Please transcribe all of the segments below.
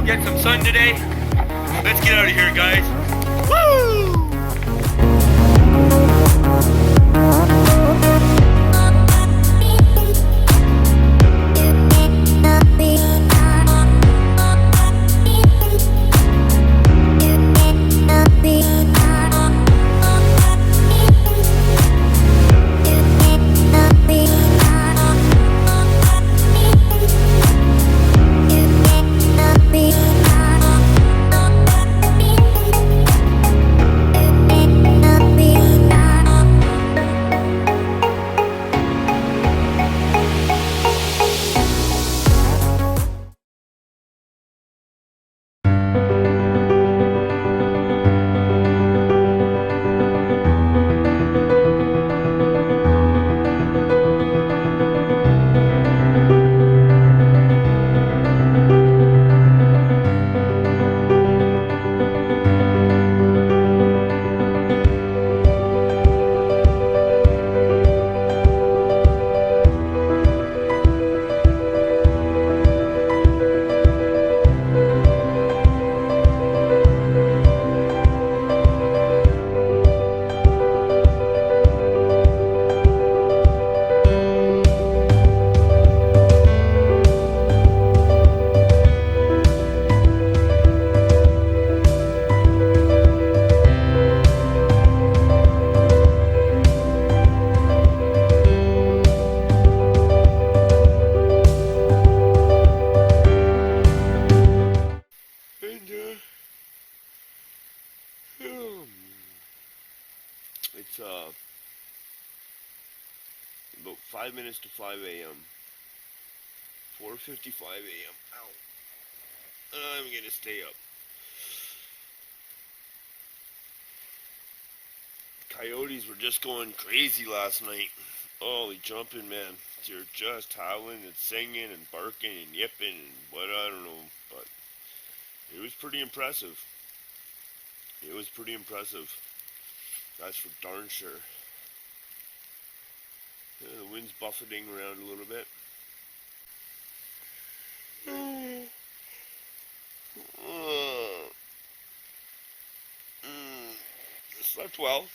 We'll get some sun today. Let's get out of here, guys. Woo! It's about 5 minutes to 5 a.m. 4:55 a.m. Ow. I'm gonna stay up. Coyotes were just going crazy last night. Holy jumping, man. They're just howling and singing and barking and yipping and what I don't know, but it was pretty impressive. It was pretty impressive. That's for darn sure. The wind's buffeting around a little bit. I slept well.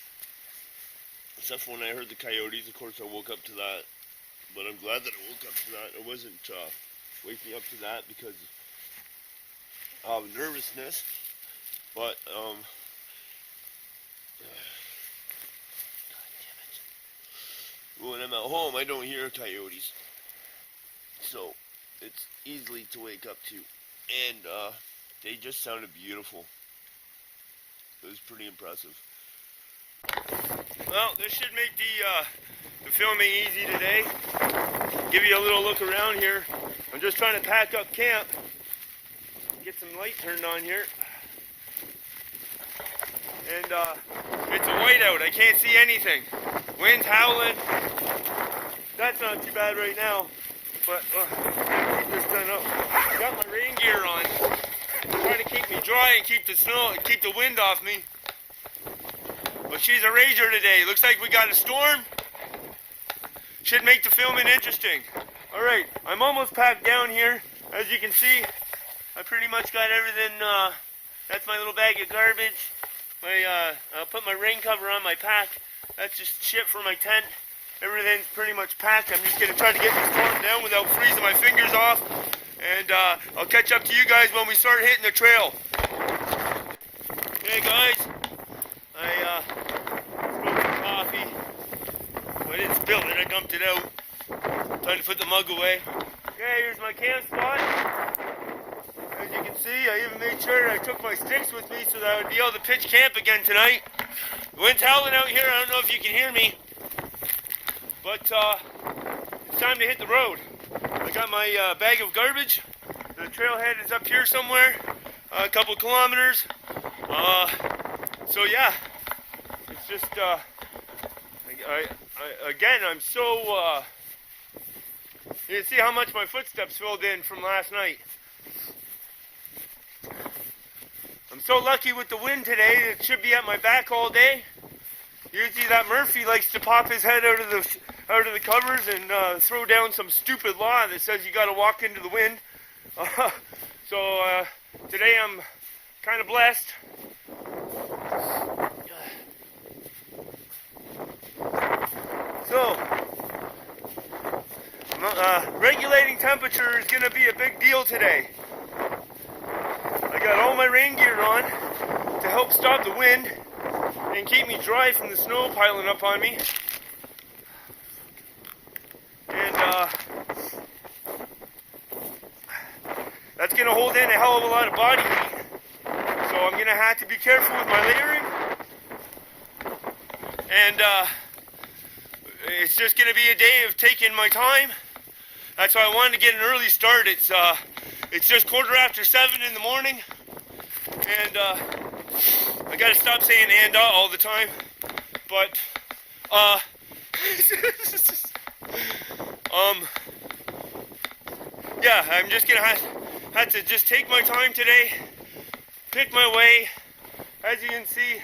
Except for when I heard the coyotes. Of course, I woke up to that. But I'm glad that I woke up to that. I wasn't waking up to that because of nervousness. But, God damn it. When I'm at home, I don't hear coyotes. So, it's easily to wake up to. And, they just sounded beautiful. It was pretty impressive. Well, this should make the filming easy today. Give you a little look around here. I'm just trying to pack up camp. Get some light turned on here. And it's a whiteout. I can't see anything. Wind's howling. That's not too bad right now. But keep this done up. I got my rain gear on. Trying to keep me dry and keep the snow, keep the wind off me. But she's a rager today. Looks like we got a storm. Should make the filming interesting. Alright, I'm almost packed down here. As you can see, I pretty much got everything. That's my little bag of garbage. I'll put my rain cover on my pack. That's just shit for my tent. Everything's pretty much packed. I'm just going to try to get this storm down without freezing my fingers off. And I'll catch up to you guys when we start hitting the trail. Hey guys, I spilled some coffee. I didn't spill it, I dumped it out. Time to put the mug away. Okay, here's my camp spot. As you can see, I even made sure I took my sticks with me so that I would be able to pitch camp again tonight. The wind's howling out here, I don't know if you can hear me. But it's time to hit the road. I got my bag of garbage. The trailhead is up here somewhere, a couple kilometers. So yeah, it's just, again, I'm so, you can see how much my footsteps filled in from last night. I'm so lucky with the wind today, it should be at my back all day. Usually that Murphy likes to pop his head out of the covers and throw down some stupid law that says you got to walk into the wind. So today I'm kind of blessed. So, regulating temperature is going to be a big deal today. I got all my rain gear on to help stop the wind and keep me dry from the snow piling up on me. And that's going to hold in a hell of a lot of body heat. So I'm going to have to be careful with my layering. And it's just going to be a day of taking my time. That's why I wanted to get an early start. It's just 7:15 in the morning. And I got to stop saying and all the time. But yeah, I'm just gonna have to just take my time today, pick my way. As you can see,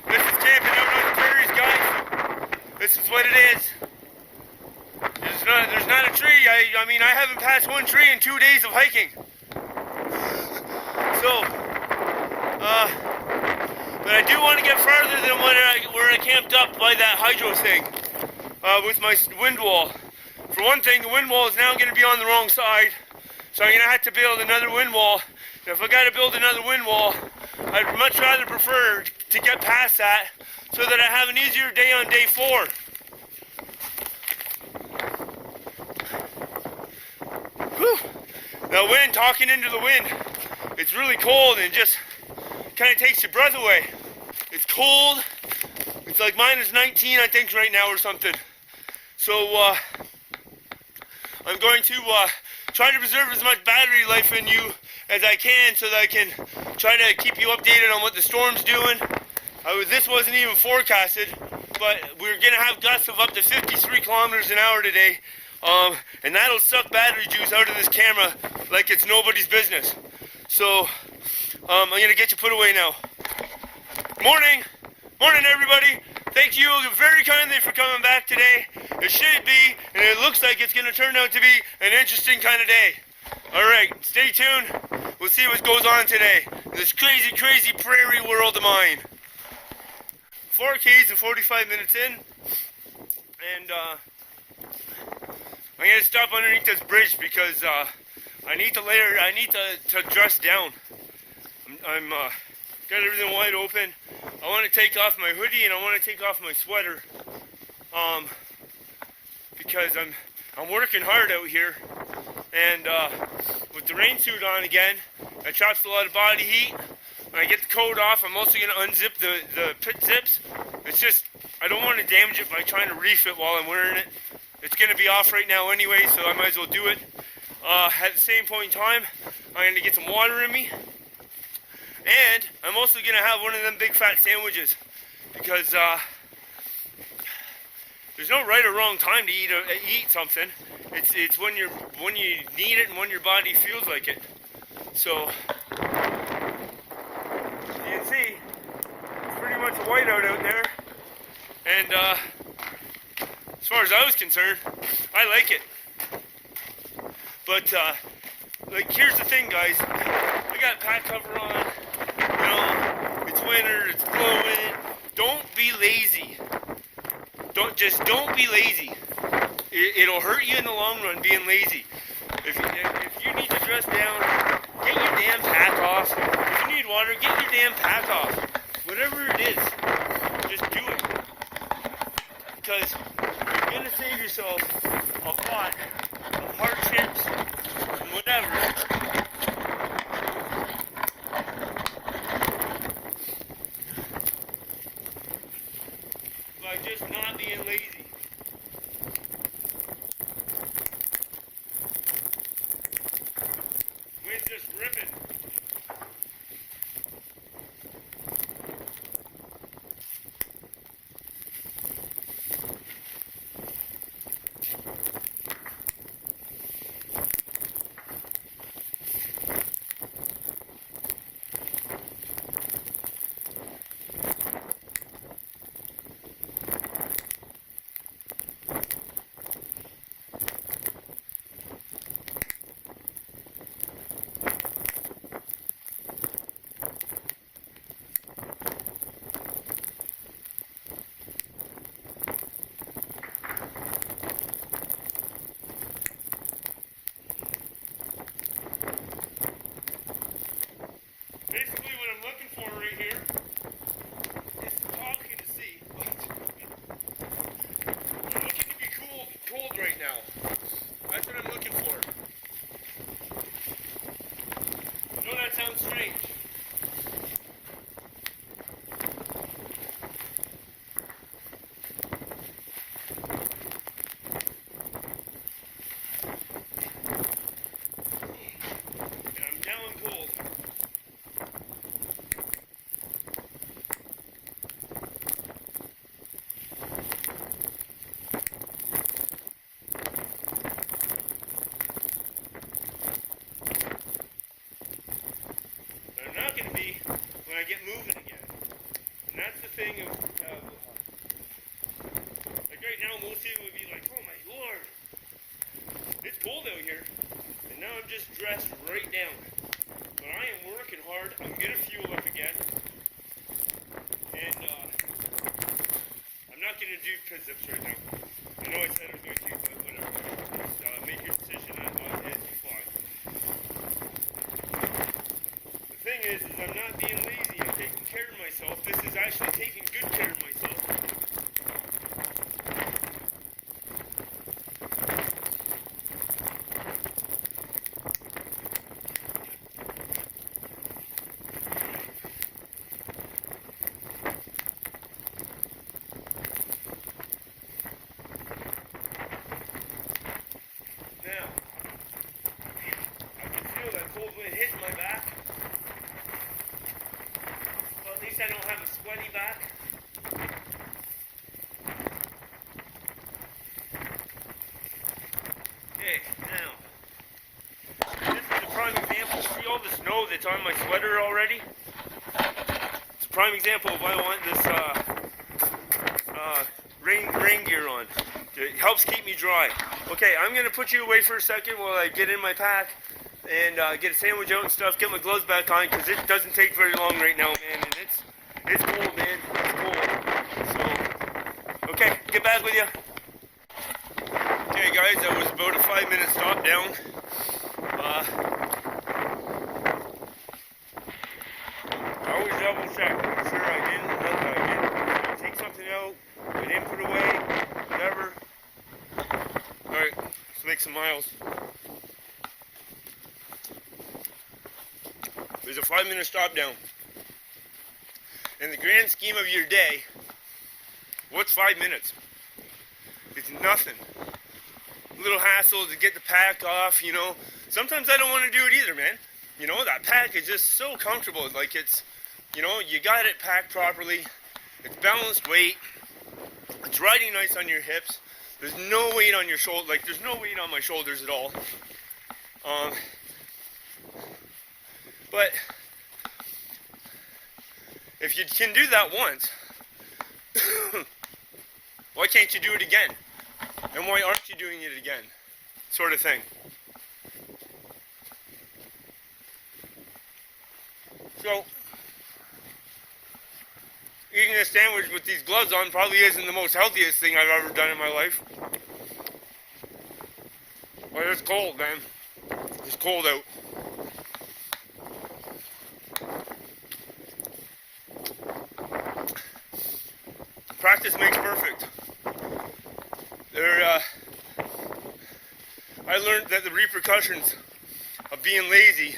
this is camping out on the prairies, guys. This is what it is. There's not a tree. I mean, I haven't passed one tree in 2 days of hiking. So, but I do want to get farther than where I camped up by that hydro thing with my wind wall. For one thing, the wind wall is now going to be on the wrong side, so I'm going to have to build another wind wall. And if I got to build another wind wall, I'd much rather prefer to get past that so that I have an easier day on day 4. Whew. That wind, talking into the wind, it's really cold and just kind of takes your breath away. It's cold. It's like -19, I think, right now or something. So I'm going to try to preserve as much battery life in you as I can so that I can try to keep you updated on what the storm's doing. This wasn't even forecasted, but we're going to have gusts of up to 53 kilometers an hour today. And that'll suck battery juice out of this camera like it's nobody's business. So I'm going to get you put away now. Morning everybody. Thank you very kindly for coming back today. It should be, and it looks like it's going to turn out to be an interesting kind of day. Alright, stay tuned. We'll see what goes on today in this crazy, crazy prairie world of mine. 4 Ks and 45 minutes in. And I'm going to stop underneath this bridge because I need to layer, I need to dress down. I'm got everything wide open. I want to take off my hoodie and I want to take off my sweater. Because I'm working hard out here. And with the rain suit on again, it traps a lot of body heat. When I get the coat off, I'm also going to unzip the pit zips. It's just, I don't want to damage it by trying to reef it while I'm wearing it. It's going to be off right now anyway, so I might as well do it. At the same point in time, I'm going to get some water in me. And I'm also going to have one of them big fat sandwiches. Because there's no right or wrong time to eat something. It's when you need it and when your body feels like it. So, you can see, it's pretty much a whiteout out there. And as far as I was concerned, I like it. But like, here's the thing, guys. I got pack cover on. You know, it's winter. It's blowing. Don't be lazy. Don't be lazy. It'll hurt you in the long run being lazy. If you need to dress down, get your damn pack off. If you need water, get your damn pack off. Whatever it is, just do it. Because you're going to save yourself a lot of hardships and whatever. By just not being lazy. Wind's just ripping. I get moving again. And that's the thing of like right now, most people would be like, oh my lord, it's cold out here. And now I'm just dressed right down. But I am working hard. I'm gonna fuel up again. And I'm not gonna do push-ups right now. I know I said I was going to, but whatever. Just make your decision as you fly. The thing is I'm not being lazy. I'm taking care of myself. This is actually taking good care of myself. Now, I can feel that cold wind hitting my back. Well, at least I don't have a sweaty back. Okay, now, this is a prime example. See all the snow that's on my sweater already? It's a prime example of why I want this rain gear on. It helps keep me dry. Okay, I'm going to put you away for a second while I get in my pack and get a sandwich out and stuff, get my gloves back on, because it doesn't take very long right now, man, and it's cold, man. It's cold. So, okay, get back with you. Okay, guys, that was about a 5-minute stop down. I always double check, make sure I didn't take something out, I didn't put away, whatever. Alright, let's make some miles. There's a 5-minute stop down. In the grand scheme of your day, what's 5 minutes? It's nothing. A little hassle to get the pack off, you know. Sometimes I don't want to do it either, man. You know, that pack is just so comfortable. Like it's, you know, you got it packed properly. It's balanced weight. It's riding nice on your hips. There's no weight on your shoulder. Like, there's no weight on my shoulders at all. But if you can do that once, why can't you do it again? And why aren't you doing it again? Sort of thing. So, eating a sandwich with these gloves on probably isn't the most healthiest thing I've ever done in my life. But it's cold, man. It's cold out. Practice makes perfect. I learned that the repercussions of being lazy,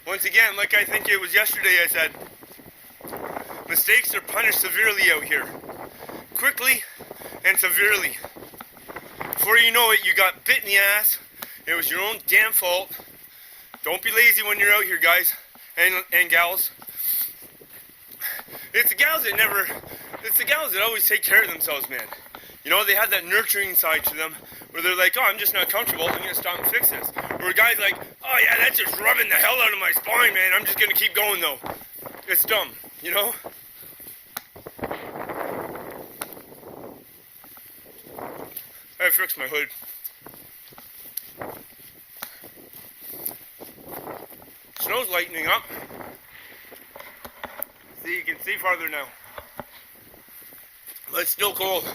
once again, like I think it was yesterday I said, mistakes are punished severely out here. Quickly and severely. Before you know it, you got bit in the ass. It was your own damn fault. Don't be lazy when you're out here, guys and gals. It's the gals that always take care of themselves, man. You know, they have that nurturing side to them where they're like, oh, I'm just not comfortable, I'm going to stop and fix this. Where guys like, oh yeah, that's just rubbing the hell out of my spine, man. I'm just going to keep going, though. It's dumb, you know? I fixed my hood. Snow's lightening up. See, you can see farther now. But it's still cold.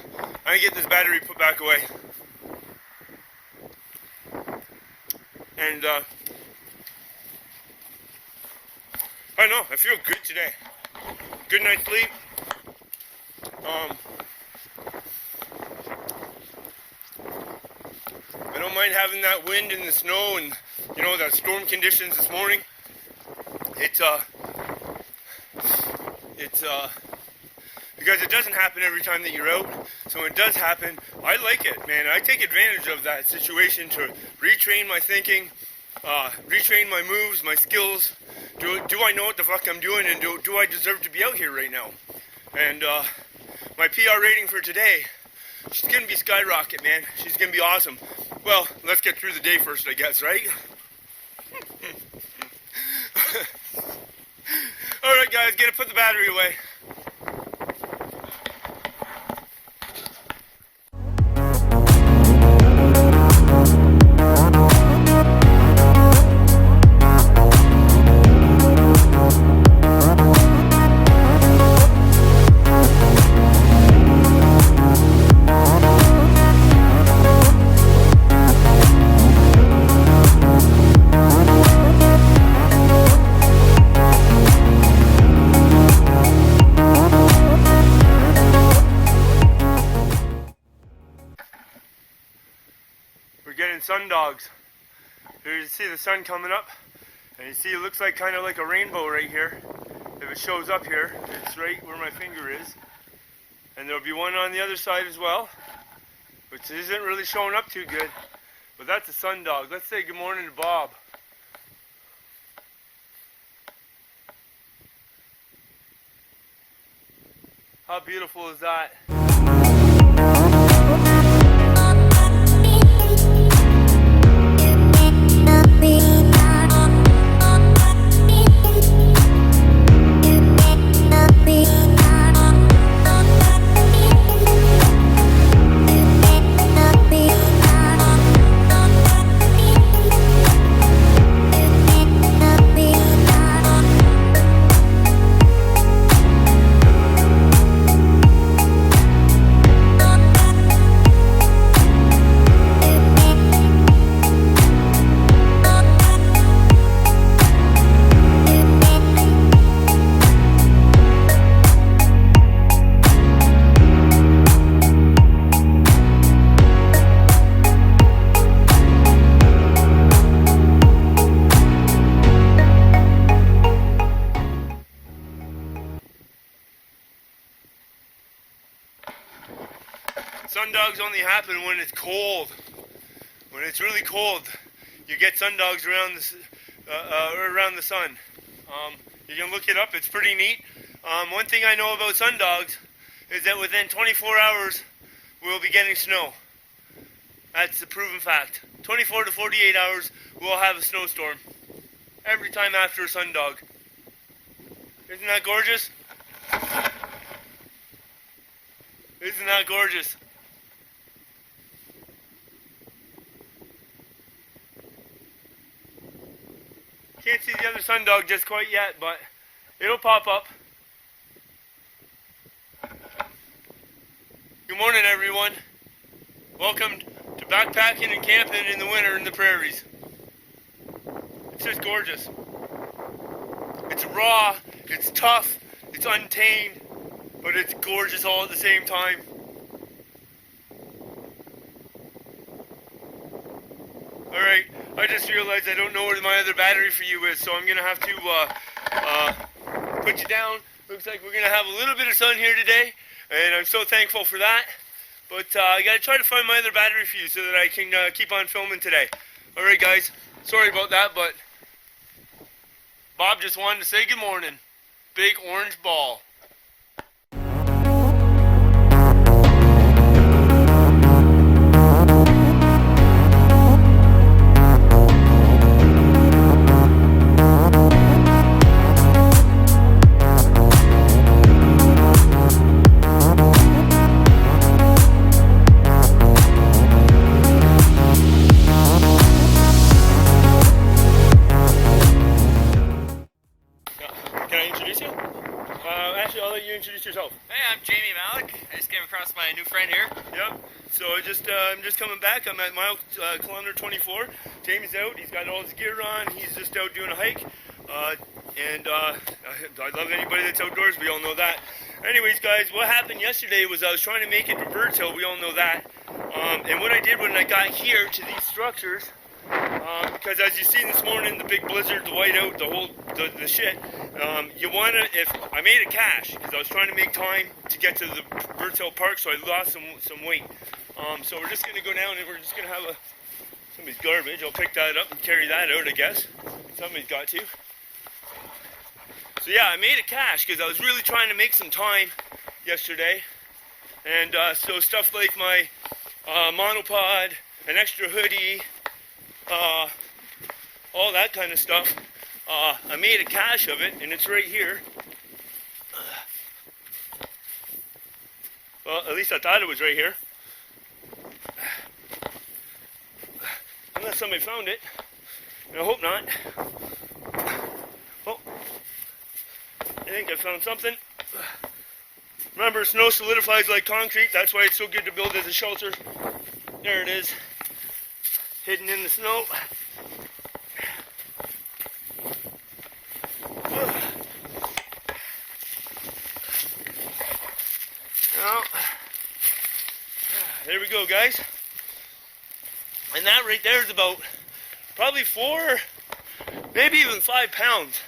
I can get this battery put back away. And, I know, I feel good today. Good night's sleep. I don't mind having that wind and the snow and, you know, that storm conditions this morning. Because it doesn't happen every time that you're out. So when it does happen, I like it, man. I take advantage of that situation to retrain my thinking, retrain my moves, my skills. Do I know what the fuck I'm doing, and do I deserve to be out here right now? And my PR rating for today, she's gonna be skyrocket, man. She's gonna be awesome. Well, let's get through the day first, I guess, right? Alright guys, gotta put the battery away. We're getting sundogs. Here you see the sun coming up, and you see it looks like kind of like a rainbow right here. If it shows up here, it's right where my finger is. And there'll be one on the other side as well, which isn't really showing up too good. But that's a sundog. Let's say good morning to Bob. How beautiful is that? Sundogs only happen when it's cold. When it's really cold, you get sundogs around the sun. You can look it up. It's pretty neat. One thing I know about sundogs is that within 24 hours, we'll be getting snow. That's a proven fact. 24 to 48 hours, we'll have a snowstorm. Every time after a sundog. Isn't that gorgeous? Isn't that gorgeous? Can't see the other sundog just quite yet, but it'll pop up. Good morning, everyone. Welcome to backpacking and camping in the winter in the prairies. It's just gorgeous. It's raw, it's tough, it's untamed, but it's gorgeous all at the same time. Alright, I just realized I don't know where my other battery for you is, so I'm going to have to put you down. Looks like we're going to have a little bit of sun here today, and I'm so thankful for that. But I got to try to find my other battery for you so that I can keep on filming today. Alright guys, sorry about that, but Bob just wanted to say good morning. Big orange ball. Actually, I'll let you introduce yourself. Hey, I'm Jamie Malik. I just came across my new friend here. Yep. So I'm just coming back. I'm at mile kilometer 24. Jamie's out. He's got all his gear on. He's just out doing a hike. I love anybody that's outdoors. We all know that. Anyways, guys, what happened yesterday was I was trying to make it to Birds Hill. We all know that. And what I did when I got here to these structures, because as you seen this morning, the big blizzard, the whiteout, the shit, you want to, if I made a cache, because I was trying to make time to get to the Birds Hill Park, so I lost some weight. So we're just going to go down and we're just going to have somebody's garbage. I'll pick that up and carry that out, I guess. Somebody's got to. So yeah, I made a cache because I was really trying to make some time yesterday. And so stuff like my monopod, an extra hoodie, all that kind of stuff. I made a cache of it, and it's right here. Well, at least I thought it was right here. Unless somebody found it. And I hope not. Oh, I think I found something. Remember, snow solidifies like concrete. That's why it's so good to build as a shelter. There it is. Hidden in the snow. Well, there we go, guys. And that right there is about probably 4, maybe even 5 pounds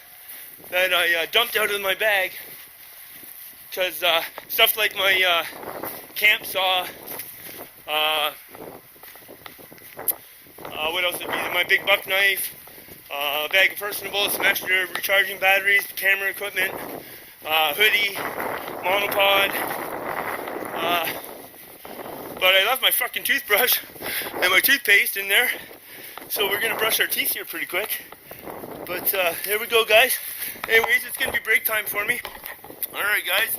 that I dumped out of my bag. Because stuff like my camp saw, what else would be my big buck knife, a bag of personables, some extra recharging batteries, camera equipment, hoodie, monopod. But I left my fucking toothbrush and my toothpaste in there, so we're gonna brush our teeth here pretty quick. But there we go, guys. Anyways, it's gonna be break time for me. All right, guys.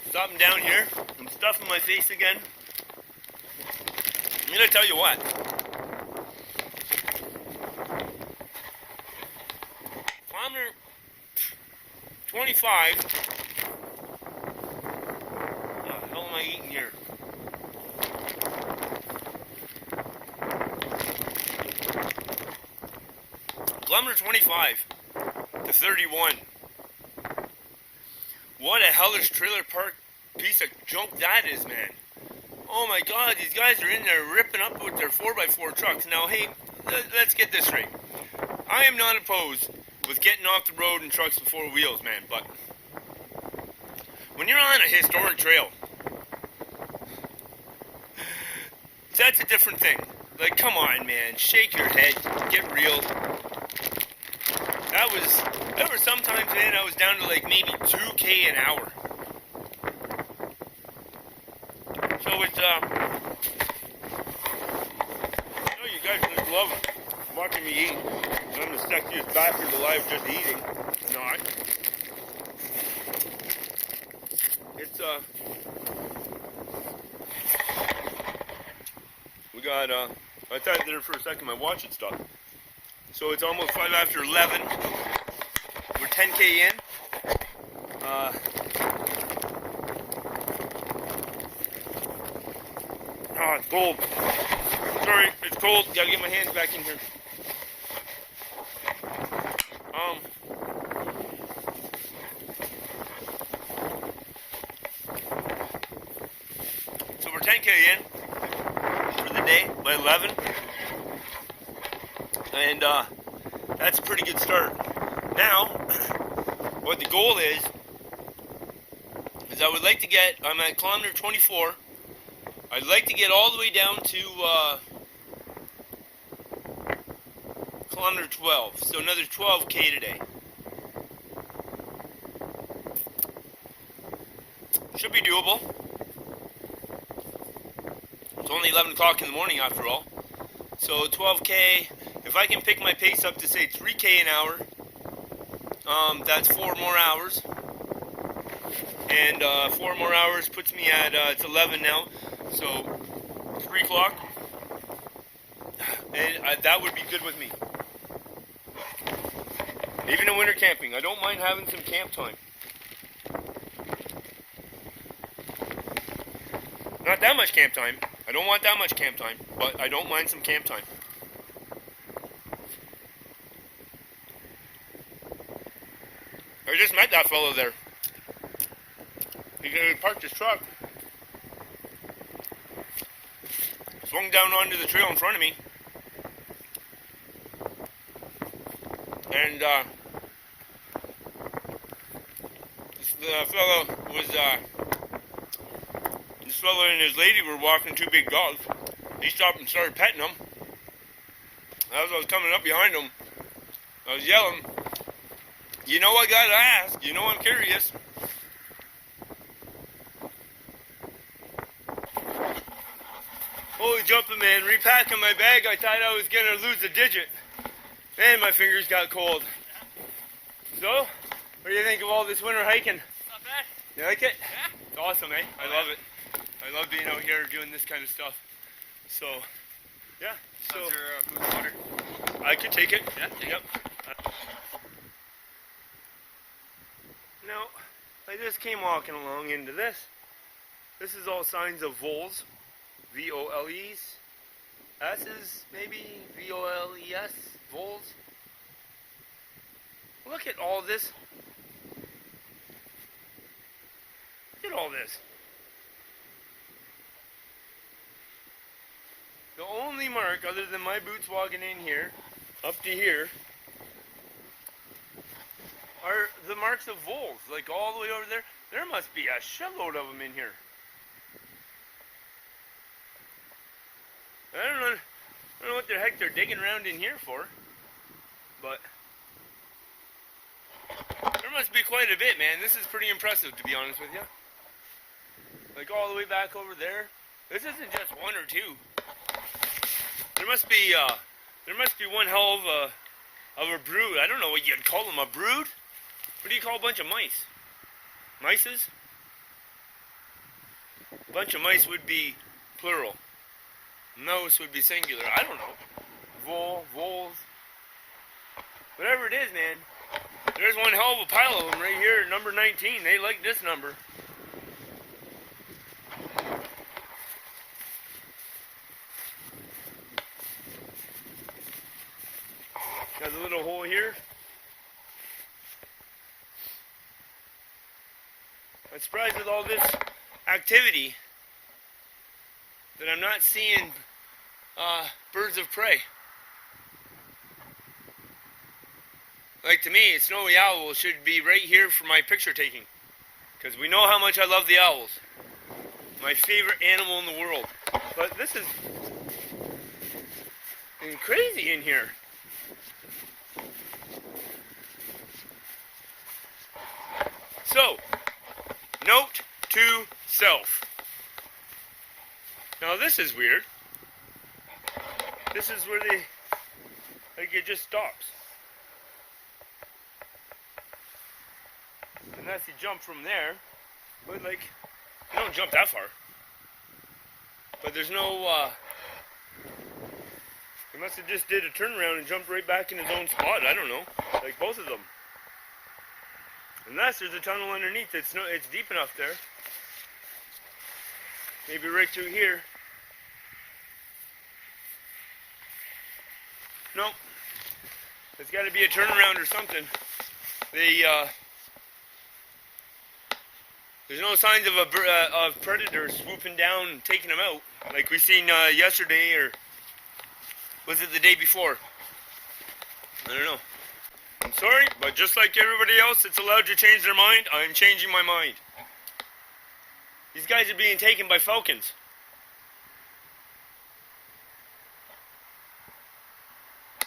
Stopping down here. I'm stuffing my face again. I'm gonna tell you what. Kilometer 25. What the hell am I eating here? Kilometer 25 to 31. What a hellish trailer park piece of junk that is, man. Oh my god, these guys are in there ripping up with their 4x4 trucks. Now, hey, let's get this straight. I am not opposed with getting off the road in trucks with 4 wheels, man, but when you're on a historic trail, that's a different thing. Like, come on, man, shake your head, get real. There were some times, man, I was down to like maybe 2K an hour. So it's, I know you guys just love watching me eat. I'm the sexiest bastard alive just eating. Not. It's, we got, I thought there for a second my watch had stopped. So it's almost 5 after 11. We're 10K in. Oh, it's cold. Sorry, it's cold. Gotta get my hands back in here. So we're 10K in for the day by 11. And that's a pretty good start. Now, what the goal is I would like to get, I'm at kilometer 24, I'd like to get all the way down to kilometer 12, so another 12K today. Should be doable. It's only 11 o'clock in the morning after all. So 12K, if I can pick my pace up to say 3K an hour, that's 4 more hours. And 4 more hours puts me at, it's 11 now, so 3 o'clock. And that would be good with me. Even in winter camping, I don't mind having some camp time. Not that much camp time. I don't want that much camp time, but I don't mind some camp time. I just met that fellow there. He parked his truck, swung down onto the trail in front of me, and this fellow and his lady were walking 2 big dogs. He stopped and started petting them. As I was coming up behind him, I was yelling, "You know I gotta ask, you know I'm curious." Holy jumping, man, repacking my bag, I thought I was gonna lose a digit. Man, my fingers got cold. So, what do you think of all this winter hiking? Not bad. You like it? Yeah. It's awesome, eh? I love it. I love being out here doing this kind of stuff. So, yeah. So How's your food and water? I could take it. Yeah, take Yep. Now, I just came walking along into this. This is all signs of voles. V-O-L-E-S. S's, maybe? V-O-L-E-S. Voles. Look at all this. Look at all this. The only mark, other than my boots walking in here, up to here, are the marks of voles. Like all the way over there. There must be a shitload of them in here. I don't know what the heck they're digging around in here for, but there must be quite a bit, man. This is pretty impressive, to be honest with you. Like all the way back over there. This isn't just one or two. There must be one hell of a brood. I don't know what you'd call them, a brood? What do you call a bunch of mice? Mices? A bunch of mice would be plural. Mouse would be singular. I don't know. Voles. Whatever it is, man. There's one hell of a pile of them right here at number 19. They like this number. Got a little hole here. I'm surprised with all this activity that I'm not seeing birds of prey. Like to me, a snowy owl should be right here for my picture taking. Because we know how much I love the owls. My favorite animal in the world. But this is crazy in here. So, note to self. Now this is weird. This is where it just stops. Unless you jump from there, but like, you don't jump that far. But there's no, he must have just did a turnaround and jumped right back in his own spot. I don't know, like both of them. Unless there's a tunnel underneath, it's deep enough there. Maybe right through here. Nope. There's got to be a turnaround or something. There's no signs of predators swooping down and taking them out, like we seen yesterday, or was it the day before? I don't know. I'm sorry, but just like everybody else that's allowed to change their mind, I'm changing my mind. These guys are being taken by falcons.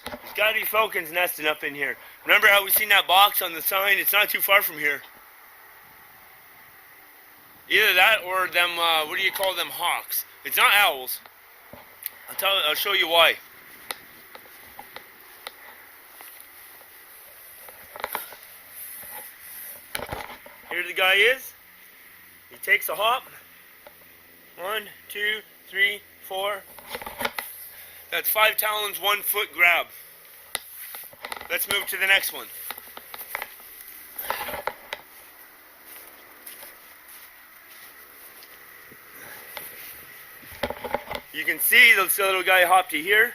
There's got to be falcons nesting up in here. Remember how we seen that box on the sign? It's not too far from here. Either that or them, what do you call them, hawks? It's not owls. I'll show you why. Here the guy is. He takes a hop. 1, 2, 3, 4. That's 5 talons, 1 foot grab. Let's move to the next one. You can see the little guy hopped to here.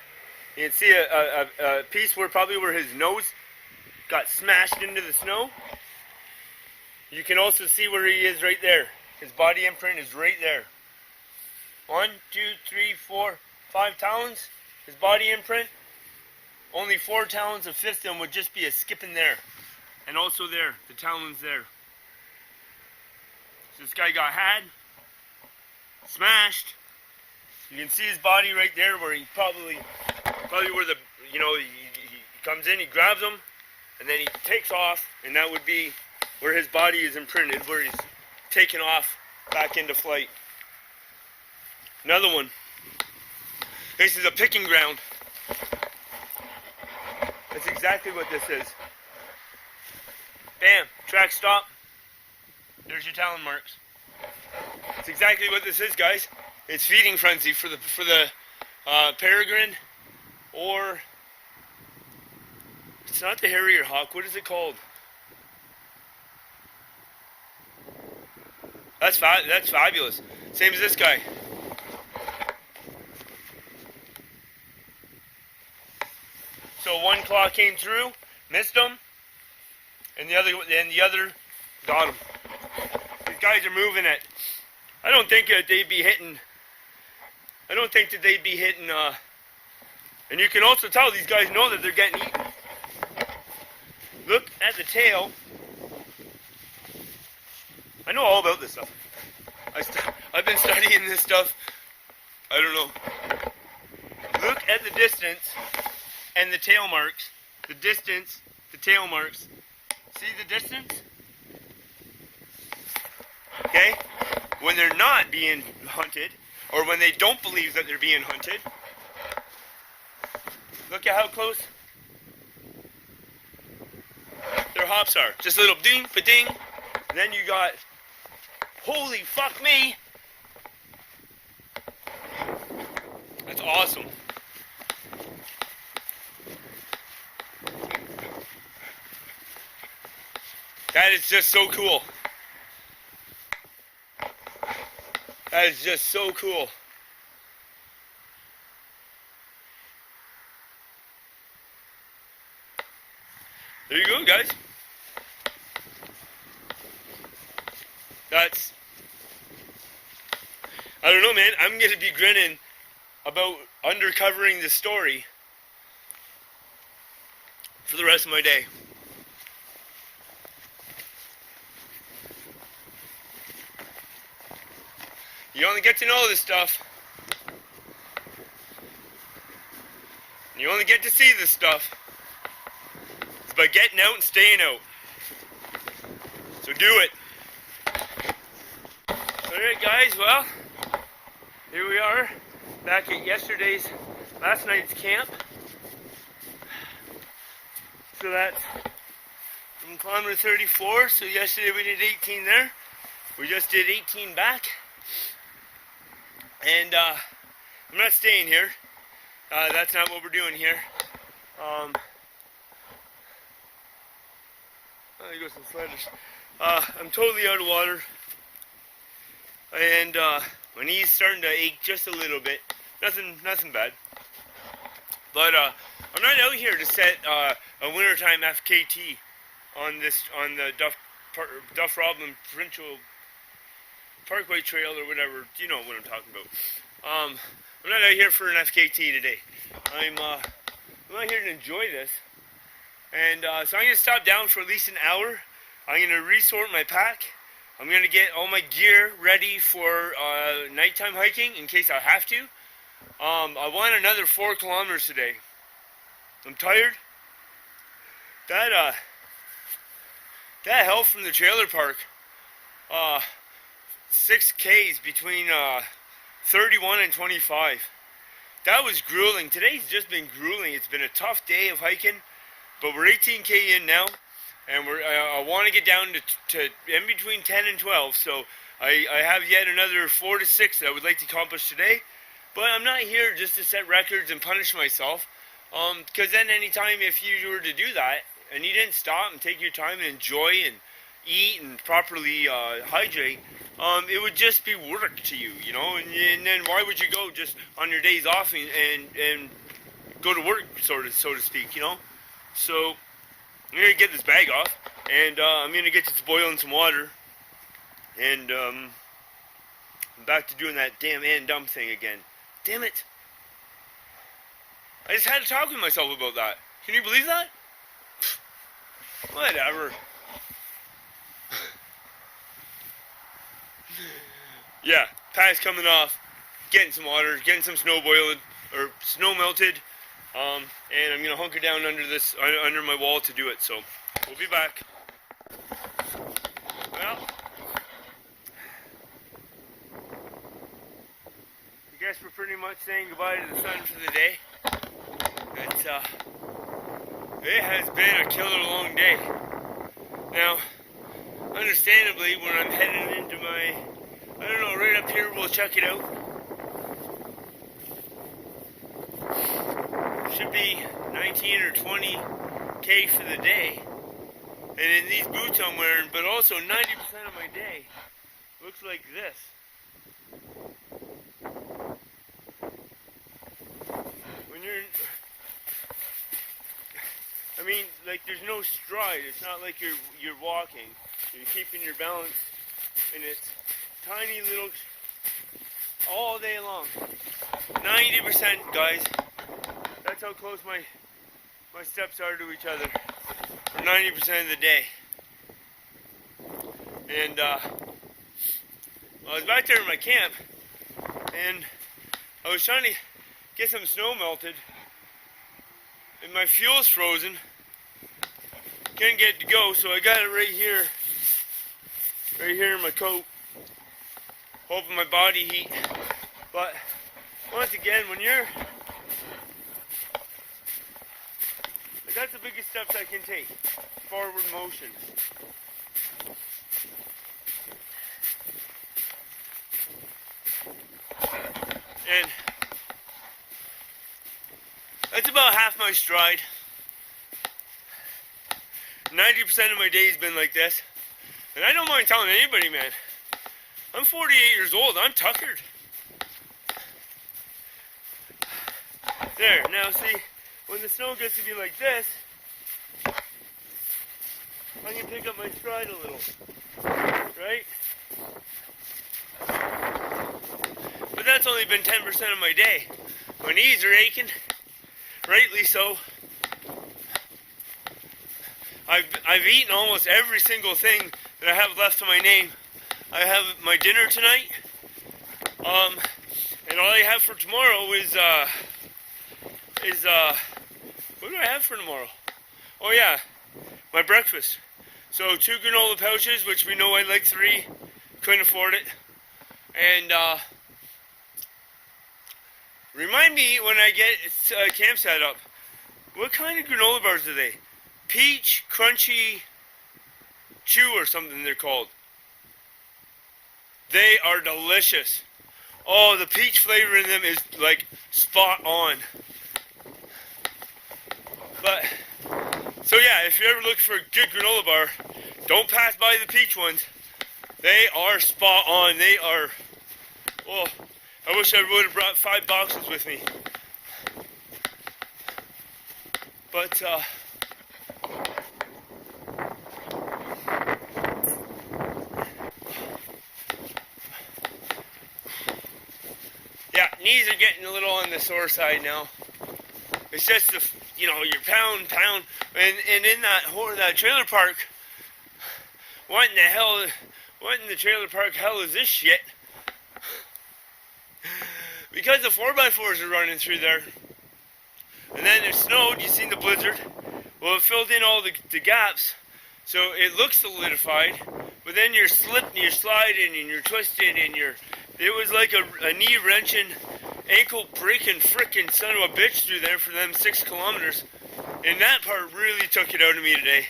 You can see a piece where his nose got smashed into the snow. You can also see where he is right there. His body imprint is right there. 1, 2, 3, 4, 5 talons. His body imprint. Only 4 talons of 5th one would just be a skip in there. And also there, the talons there. So this guy got had, smashed. You can see his body right there where he probably where the, he comes in, he grabs him, and then he takes off, and that would be where his body is imprinted, where he's taken off back into flight. Another one. This is a picking ground. That's exactly what this is. Bam, track stop. There's your talon marks. It's exactly what this is, guys. It's feeding frenzy for the peregrine, or it's not the harrier hawk. What is it called? That's fabulous. Same as this guy. So one claw came through, missed him, and the other got him. These guys are moving it. I don't think that they'd be hitting. And you can also tell these guys know that they're getting eaten. Look at the tail. I know all about this stuff. I've been studying this stuff. I don't know. Look at the distance and the tail marks. The distance, the tail marks. See the distance? Okay? When they're not being hunted, or when they don't believe that they're being hunted, look at how close their hops are. Just a little ding, ba-ding. And then you got, holy fuck me. That's awesome. That is just so cool. That is just so cool. There you go, guys. I don't know, man. I'm going to be grinning about undercovering the story for the rest of my day. You only get to know this stuff. You only get to see this stuff. It's by getting out and staying out. So do it. Alright guys, well, here we are, back at last night's camp. So that's from kilometer 34, so yesterday we did 18 there. We just did 18 back. And I'm not staying here. That's not what we're doing here. There goes some sliders. I'm totally out of water. And my knee's starting to ache just a little bit. Nothing bad. But I'm not out here to set a wintertime FKT on the Duff Roblin Provincial Parkway Trail or whatever. You know what I'm talking about. I'm not out here for an FKT today. I'm out here to enjoy this. And so I'm going to stop down for at least an hour. I'm going to resort my pack. I'm going to get all my gear ready for nighttime hiking in case I have to. I want another 4 kilometers today. I'm tired. That hell from the trailer park, 6 Ks between 31 and 25. That was grueling. Today's just been grueling. It's been a tough day of hiking, but we're 18K in now. And I want to get down to in between 10 and 12, so I have yet another 4 to 6 that I would like to accomplish today. But I'm not here just to set records and punish myself, because then anytime if you were to do that, and you didn't stop and take your time and enjoy and eat and properly hydrate, it would just be work to you, you know, and then why would you go just on your days off and go to work, so to speak, you know? So I'm going to get this bag off, and I'm going to get to boiling some water, and I'm back to doing that damn and dump thing again. Damn it. I just had to talk with myself about that. Can you believe that? Whatever. Yeah, pack's coming off, getting some water, getting some snow boiling, or snow melted. And I'm going to hunker down under my wall to do it, so we'll be back. Well, I guess we're pretty much saying goodbye to the sun for the day. It has been a killer long day. Now, understandably, when I'm heading into my, I don't know, right up here, we'll check it out. Should be 19 or 20K for the day. And in these boots I'm wearing, but also 90% of my day looks like this. When you're, I mean, like there's no stride. It's not like you're walking. You're keeping your balance, and it's tiny little, all day long. 90%, guys. That's how close my steps are to each other for 90% of the day. And I was back there in my camp, and I was trying to get some snow melted, and my fuel's frozen. Can't get it to go, so I got it right here in my coat, hoping my body heat. But once again, when you're, that's the biggest steps I can take, forward motion. And that's about half my stride. 90% of my day's been like this. And I don't mind telling anybody, man. I'm 48 years old. I'm tuckered. There, now see, when the snow gets to be like this, I can pick up my stride a little, right? But that's only been 10% of my day. My knees are aching, rightly so. I've eaten almost every single thing that I have left to my name. I have my dinner tonight, and all I have for tomorrow is what do I have for tomorrow? Oh yeah, my breakfast. So 2 granola pouches, which we know I like 3, couldn't afford it. And remind me when I get camp set up, what kind of granola bars are they? Peach, crunchy, chew or something they're called. They are delicious. Oh, the peach flavor in them is like spot on. But, so yeah, if you're ever looking for a good granola bar, don't pass by the peach ones. They are spot on. They are, oh, I wish I would have brought 5 boxes with me. But, yeah, knees are getting a little on the sore side now. It's just the, you know, you're pound, and in that trailer park, what in the trailer park hell is this shit? Because the 4x4s are running through there, and then it snowed, you seen the blizzard, well it filled in all the gaps, so it looks solidified, but then you're slipping, you're sliding, and you're twisting, and it was like a knee wrenching, ankle breaking frickin' son of a bitch through there for them 6 kilometers. And that part really took it out of me today.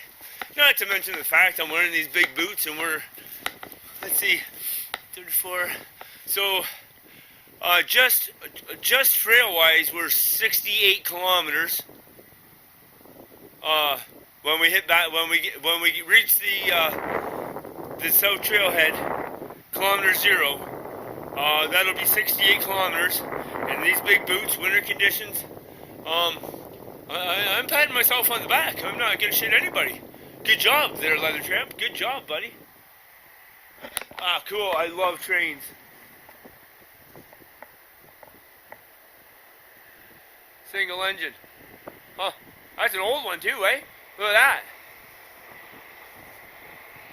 Not to mention the fact I'm wearing these big boots and we're, let's see, 34. So, just trail wise, we're 68 kilometers. When we hit that, when we reach the South Trailhead, kilometer 0. That'll be 68 kilometers, and these big boots, winter conditions, I'm patting myself on the back. I'm not gonna shit anybody. Good job there, Leather Tramp. Good job, buddy. Ah, cool. I love trains. Single engine. Huh. That's an old one too, eh? Look at that.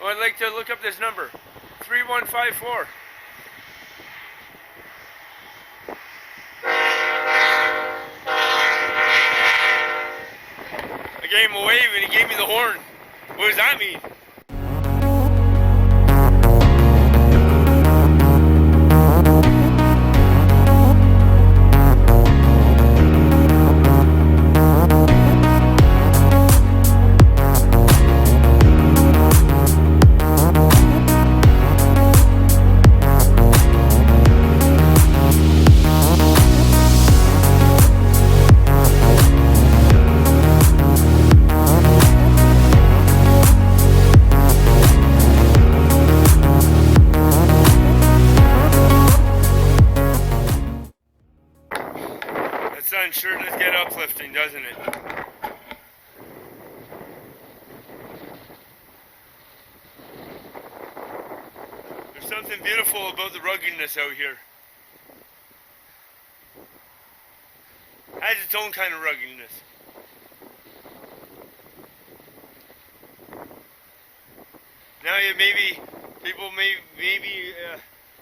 Oh, I'd like to look up this number. 3154. I gave him a wave and he gave me the horn. What does that mean? uplifting, doesn't it? There's something beautiful about the ruggedness out here. It has its own kind of ruggedness. Now people maybe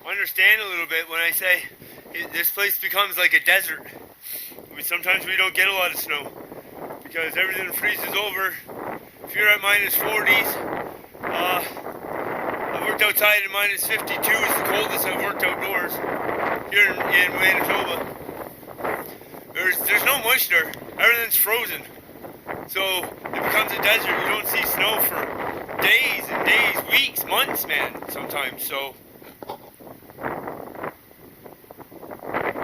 understand a little bit when I say this place becomes like a desert. Sometimes we don't get a lot of snow because everything freezes over. If you're at minus 40s, I've worked outside at minus 52 is the coldest I've worked outdoors here in Manitoba. There's no moisture. Everything's frozen. So it becomes a desert. You don't see snow for days and days, weeks, months, man, sometimes. So,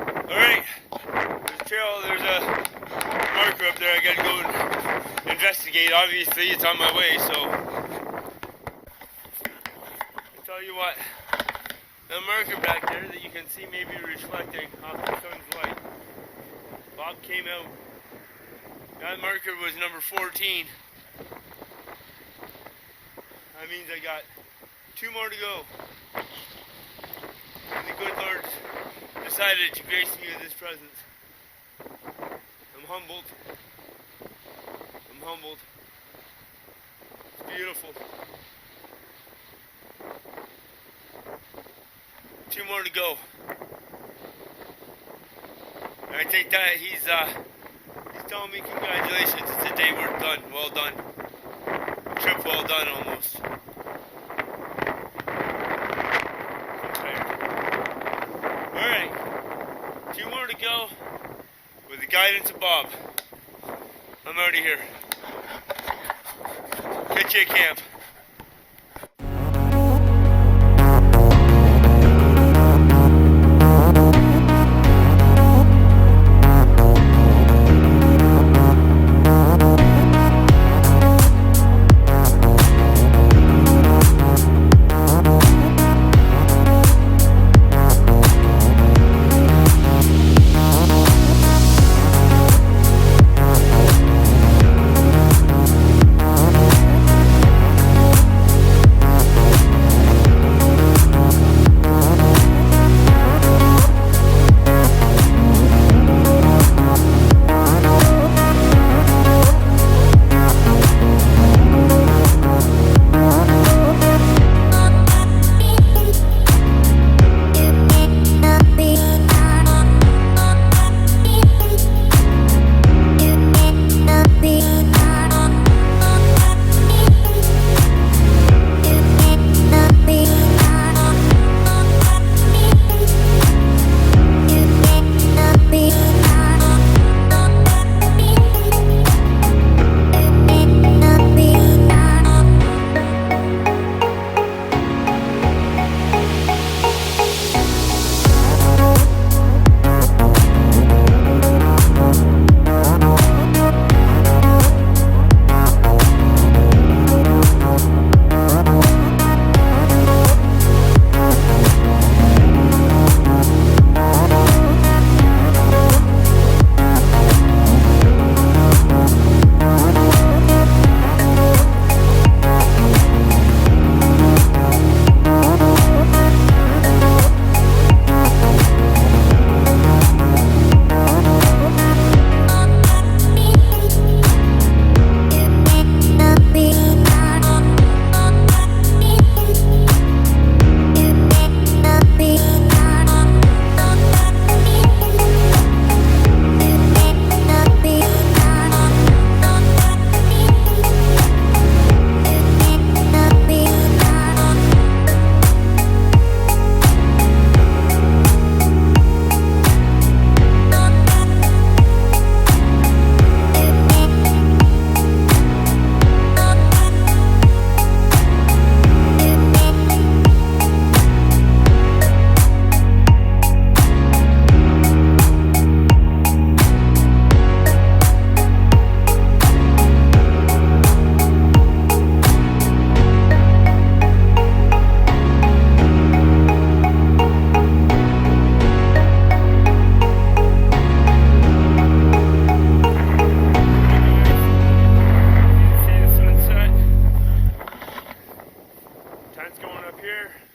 alright, there's a marker up there I gotta go and investigate. Obviously, it's on my way, so I'll tell you what, the marker back there that you can see maybe reflecting off the sun's light, Bob came out. That marker was number 14. That means I got 2 more to go. And the good Lord decided to grace me with his presence. I'm humbled. I'm humbled. It's beautiful. 2 more to go. And I think that he's telling me congratulations. It's a day work done. Well done. Trip well done almost. Alright. 2 more to go with the guidance of Bob. I'm out of here. Catch you at camp.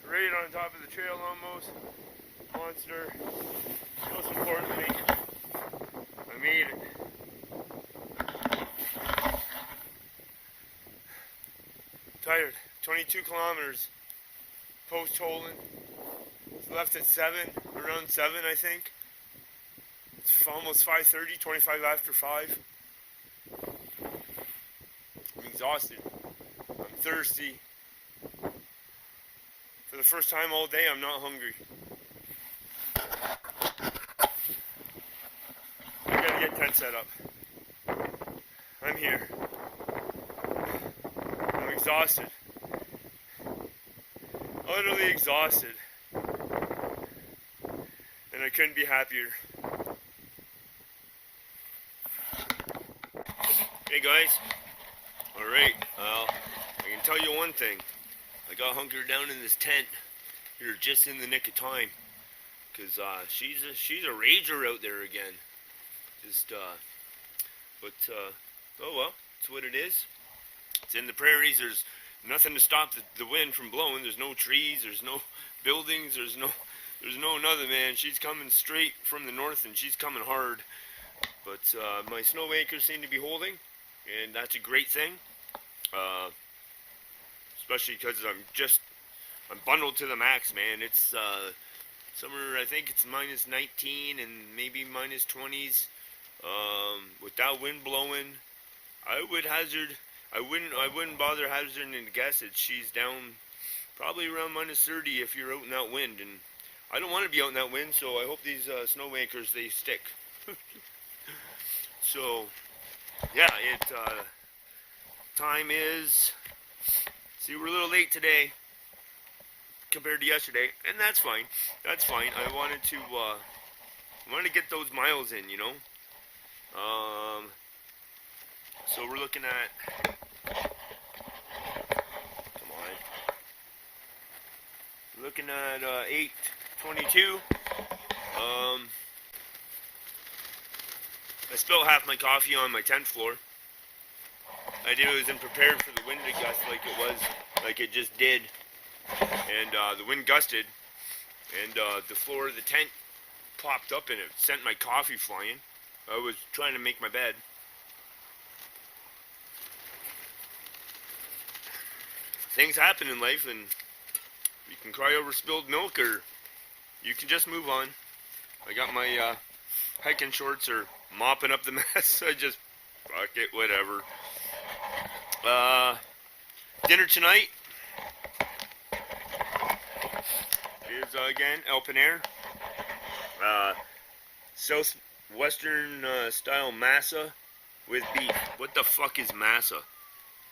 right on top of the trail almost. Monster. Most importantly, I made it. Tired. 22 kilometers post-holing. Left at 7, around 7 I think. It's almost 5:30, 25 after 5. I'm exhausted. I'm thirsty. For the first time all day, I'm not hungry. I gotta get tent set up. I'm here. I'm exhausted. Utterly exhausted. And I couldn't be happier. Hey guys. Alright, well, I can tell you one thing. I got hunkered down in this tent here just in the nick of time. Because she's a rager out there again. Oh well, it's what it is. It's in the prairies. There's nothing to stop the wind from blowing. There's no trees. There's no buildings. There's no nothing, man. She's coming straight from the north, and she's coming hard. But my snow anchors seem to be holding, and that's a great thing. Especially because I'm bundled to the max, man. It's somewhere, I think it's minus 19 and maybe minus 20s. With that wind blowing, I wouldn't bother hazarding a guess that she's down probably around minus 30 if you're out in that wind, and I don't want to be out in that wind, so I hope these snow anchors, they stick. So, yeah, time is, see, we're a little late today compared to yesterday, and that's fine. That's fine. I wanted to get those miles in, you know. So we're looking at, come on, we're looking at 8:22. I spilled half my coffee on my tent floor. I wasn't prepared for the wind to gust like it just did, and the wind gusted, and the floor of the tent popped up and it sent my coffee flying. I was trying to make my bed. Things happen in life, and you can cry over spilled milk, or you can just move on. I got my hiking shorts are mopping up the mess. I just, fuck it, whatever. Dinner tonight is, again, open air. Southwestern style masa with beef. What the fuck is masa?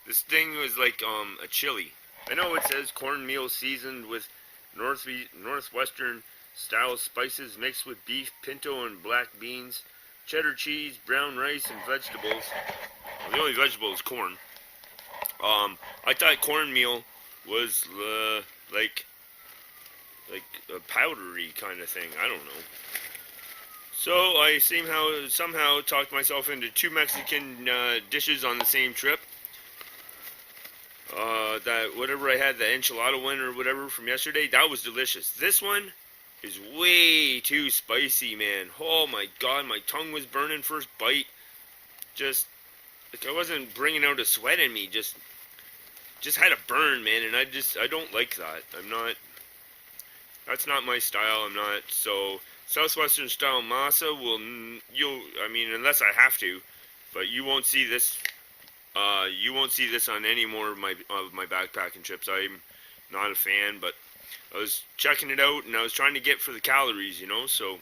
This thing was like a chili. I know it says cornmeal seasoned with northwestern style spices mixed with beef, pinto, and black beans, cheddar cheese, brown rice, and vegetables. Well, the only vegetable is corn. I thought cornmeal was like a powdery kind of thing. I don't know. So I somehow talked myself into 2 Mexican dishes on the same trip. That whatever I had, the enchilada one or whatever from yesterday, that was delicious. This one is way too spicy, man. Oh my god, my tongue was burning first bite. Just like I wasn't bringing out a sweat in me, just had a burn, man, and I don't like that. That's not my style. I'm not. So Southwestern style masa unless I have to, but you won't see this. You won't see this on any more of my backpacking trips. I'm not a fan, but I was checking it out and I was trying to get for the calories, you know. So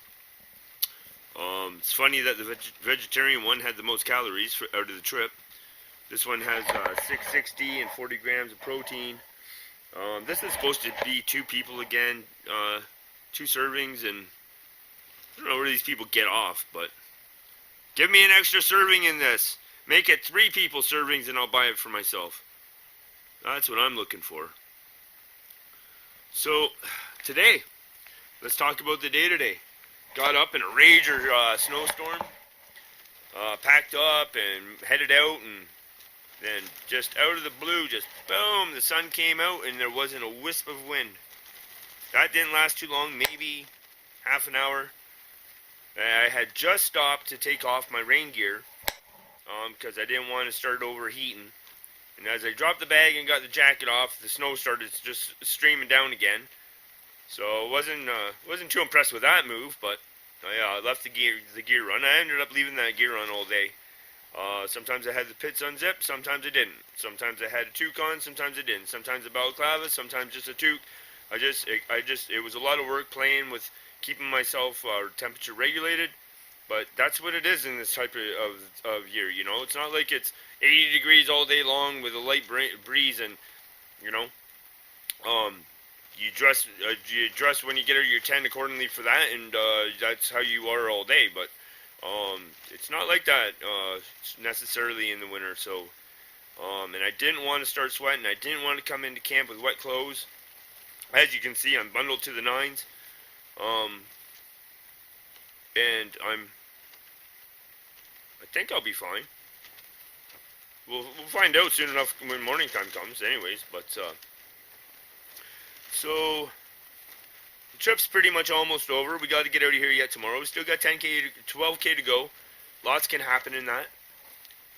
it's funny that the vegetarian one had the most calories out of the trip. This one has 660 and 40 grams of protein. This is supposed to be 2 people again, 2 servings, and I don't know where these people get off, but give me an extra serving in this. Make it 3 people servings and I'll buy it for myself. That's what I'm looking for. So, today, let's talk about the day today. Got up in a rager snowstorm, packed up and headed out, and then just out of the blue, just boom, the sun came out and there wasn't a wisp of wind. That didn't last too long, maybe half an hour. I had just stopped to take off my rain gear because I didn't want to start overheating. And as I dropped the bag and got the jacket off, the snow started just streaming down again. So I wasn't too impressed with that move, but I left the gear run. I ended up leaving that gear on all day. Sometimes I had the pits unzipped, sometimes I didn't. Sometimes I had a toque on, sometimes I didn't. Sometimes a balaclava, sometimes just a toque. It was a lot of work playing with keeping myself temperature regulated. But that's what it is in this type of year, you know. It's not like it's 80 degrees all day long with a light breeze, and you know, you dress when you get out of your tent accordingly for that, and that's how you are all day. But it's not like that necessarily in the winter. So, and I didn't want to start sweating. I didn't want to come into camp with wet clothes. As you can see, I'm bundled to the nines. And I think I'll be fine. We'll find out soon enough when morning time comes anyways, but, so, the trip's pretty much almost over. We got to get out of here yet tomorrow. We still got 12K to go. Lots can happen in that.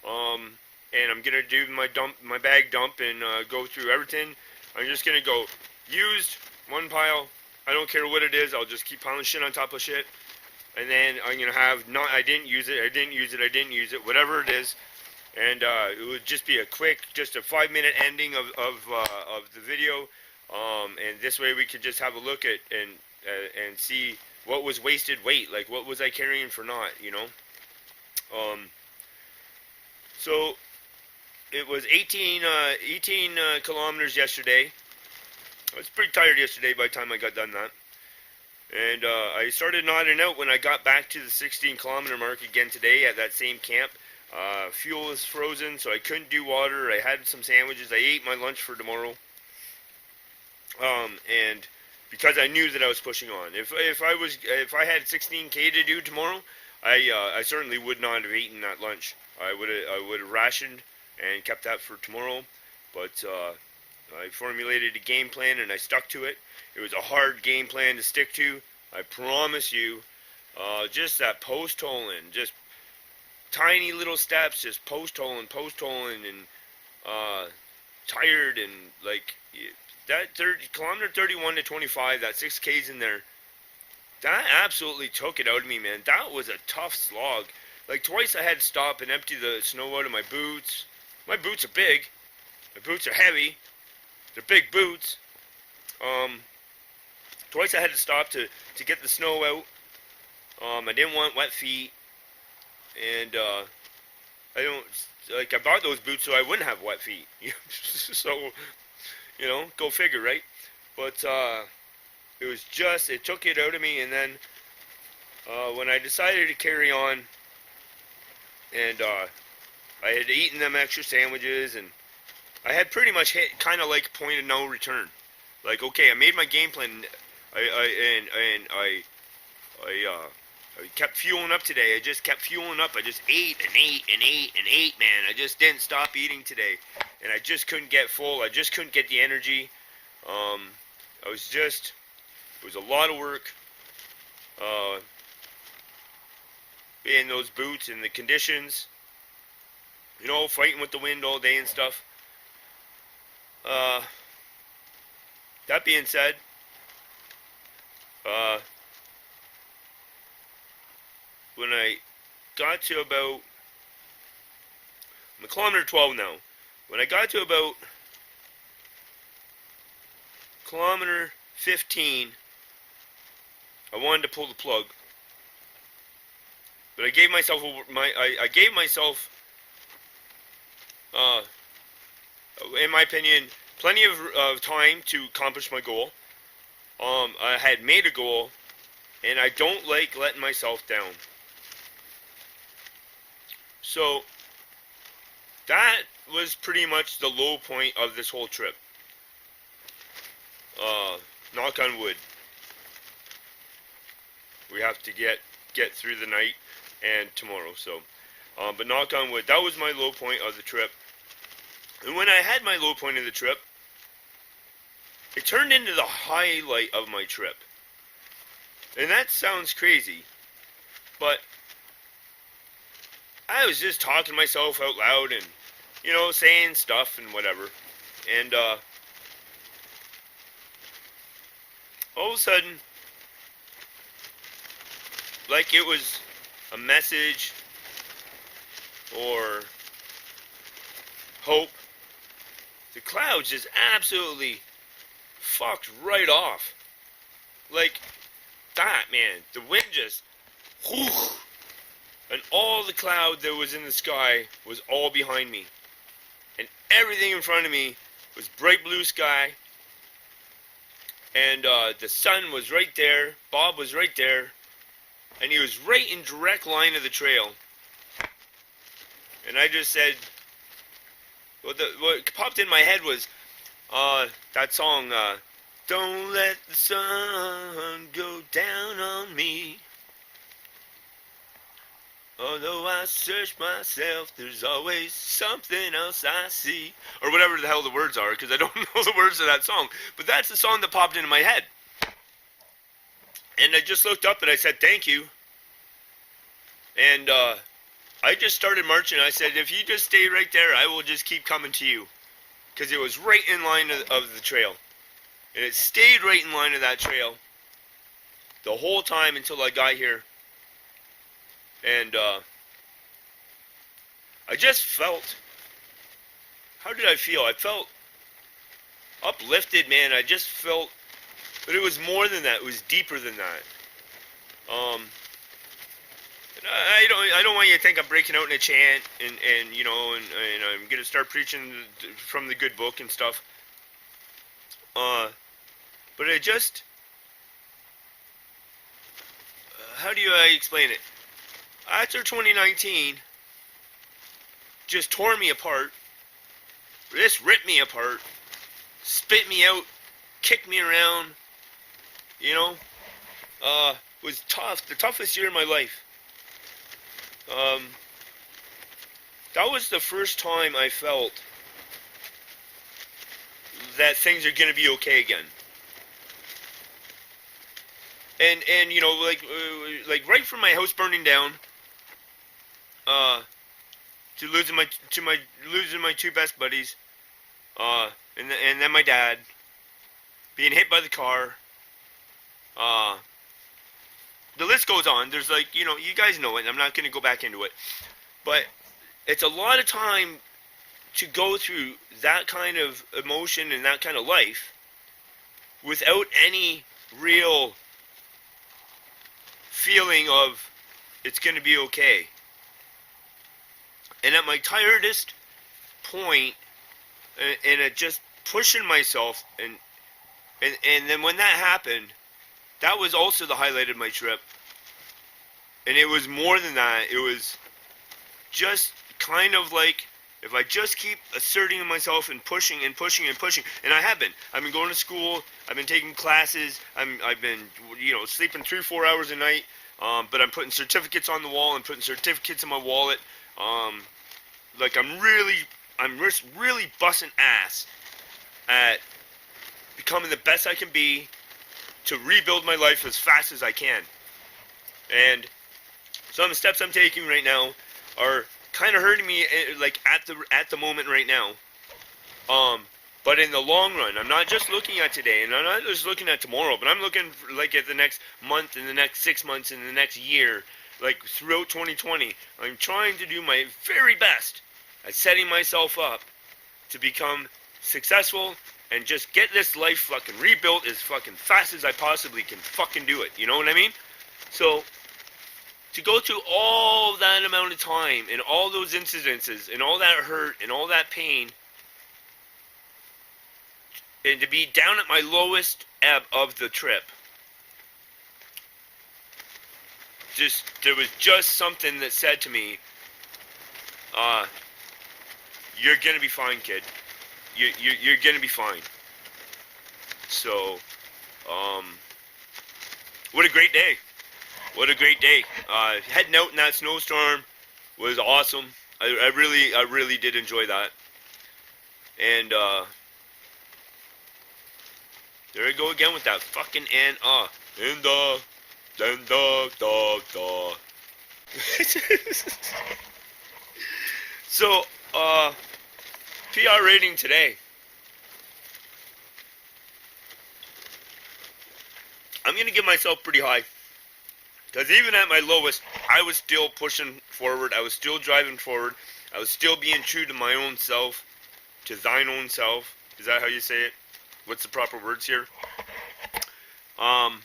And I'm gonna do my bag dump, and go through everything. I'm just gonna go used, one pile. I don't care what it is. I'll just keep piling shit on top of shit. And then I'm going to have, I didn't use it, whatever it is. And it would just be a quick, just a 5-minute ending of the video. And this way we could just have a look at and see what was wasted weight. Like, what was I carrying for naught, you know? So, it was 18 kilometers yesterday. I was pretty tired yesterday by the time I got done that. And I started nodding out when I got back to the 16-kilometer mark again today at that same camp. Fuel was frozen, so I couldn't do water. I had some sandwiches. I ate my lunch for tomorrow. And because I knew that I was pushing on. If I had 16K to do tomorrow, I certainly would not have eaten that lunch. I would have rationed and kept that for tomorrow. But I formulated a game plan and I stuck to it. It was a hard game plan to stick to. I promise you. Just that post-holing, just tiny little steps, just post-holing, and tired, and like that kilometer 31 to 25, that 6Ks in there, that absolutely took it out of me, man. That was a tough slog. Like twice I had to stop and empty the snow out of my boots. My boots are big. My boots are heavy. They're big boots. Twice I had to stop to get the snow out. I didn't want wet feet, and I bought those boots so I wouldn't have wet feet. So, you know, go figure, right? But it took it out of me, and then when I decided to carry on, and I had eaten them extra sandwiches, and I had pretty much hit kind of like point of no return. Like, okay, I made my game plan. I kept fueling up today. I just kept fueling up. I just ate and ate, man. I just didn't stop eating today, and I just couldn't get full. I just couldn't get the energy. It was a lot of work. In those boots and the conditions, you know, fighting with the wind all day and stuff. That being said, when I got to about, I'm at kilometer 12 now. When I got to about kilometer 15, I wanted to pull the plug. But I gave myself in my opinion, plenty of time to accomplish my goal. I had made a goal, and I don't like letting myself down. So, that was pretty much the low point of this whole trip. Knock on wood. We have to get through the night and tomorrow, so. But knock on wood, that was my low point of the trip. And when I had my low point of the trip, it turned into the highlight of my trip. And that sounds crazy, but I was just talking to myself out loud and, saying stuff and whatever. And all of a sudden, like it was a message or hope, the clouds just absolutely fucked right off. Like that, man. The wind just, whoo, and all the cloud that was in the sky was all behind me. And everything in front of me was bright blue sky. And the sun was right there. Bob was right there. And he was right in direct line of the trail. And I just said, what popped in my head was that song, Don't Let the Sun Go Down on Me. Although I search myself, there's always something else I see. Or whatever the hell the words are, because I don't know the words of that song. But that's the song that popped into my head. And I just looked up and I said, thank you. And I just started marching. I said, if you just stay right there, I will just keep coming to you. Because it was right in line of the trail. And it stayed right in line of that trail the whole time until I got here. And I just felt, how did I feel? I felt uplifted, man. I just felt, but it was more than that. It was deeper than that. I don't want you to think I'm breaking out in a chant and I'm gonna start preaching from the good book and stuff. But I just, how do I explain it? After 2019 just tore me apart, just ripped me apart, spit me out, kicked me around, was tough, the toughest year of my life. That was the first time I felt that things are going to be okay again. And like right from my house burning down, to losing my two best buddies, and then my dad being hit by the car. The list goes on. There's you guys know it. I'm not going to go back into it, but it's a lot of time to go through that kind of emotion and that kind of life without any real feeling of it's going to be okay. And at my tiredest point, and it just pushing myself, and then when that happened, that was also the highlight of my trip. And it was more than that. It was just kind of like, if I just keep asserting myself and pushing and pushing and pushing, and I have been. I've been going to school. I've been taking classes. I've been sleeping 3-4 hours a night. But I'm putting certificates on the wall and putting certificates in my wallet. I'm just really busting ass at becoming the best I can be to rebuild my life as fast as I can. And some of the steps I'm taking right now are kind of hurting me, like at the moment right now. But in the long run, I'm not just looking at today, and I'm not just looking at tomorrow, but I'm looking at the next month, and the next 6 months, and the next year, like throughout 2020. I'm trying to do my very best at setting myself up to become successful and just get this life fucking rebuilt as fucking fast as I possibly can fucking do it. You know what I mean? So, to go through all that amount of time and all those incidences and all that hurt and all that pain, and to be down at my lowest ebb of the trip, there was just something that said to me, you're gonna be fine, kid. You're gonna be fine. So, what a great day. What a great day. Heading out in that snowstorm was awesome. I really did enjoy that. And, There I go again with that fucking and then da. So, PR rating today. I'm gonna give myself pretty high. Because even at my lowest, I was still pushing forward. I was still driving forward. I was still being true to my own self. To thine own self. Is that how you say it? What's the proper words here? I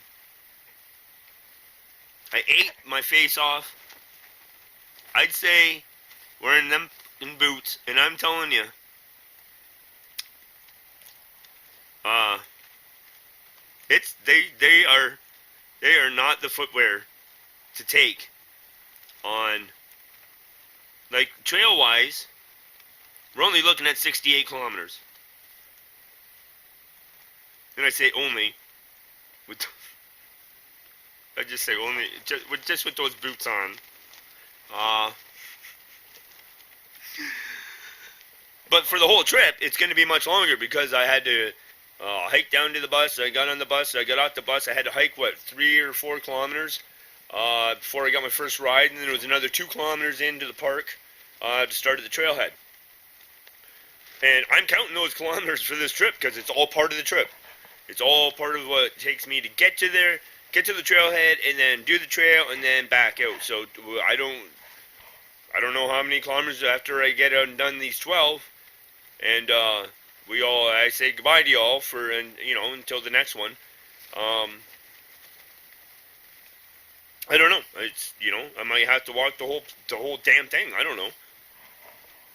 ate my face off. I'd say wearing them in boots, and I'm telling you, they are not the footwear to take on, like, trail wise. We're only looking at 68 kilometers. And I say only with I just say only just with those boots on. But for the whole trip, it's going to be much longer because I had to hike down to the bus. I got on the bus. I got off the bus. I had to hike, 3 or 4 kilometers before I got my first ride. And then there was another 2 kilometers into the park to start at the trailhead. And I'm counting those kilometers for this trip because it's all part of the trip. It's all part of what it takes me to get to there, get to the trailhead, and then do the trail, and then back out. So I don't know how many kilometers after I get done these 12, and I say goodbye to y'all for, and until the next one. I don't know. It's I might have to walk the whole damn thing. I don't know.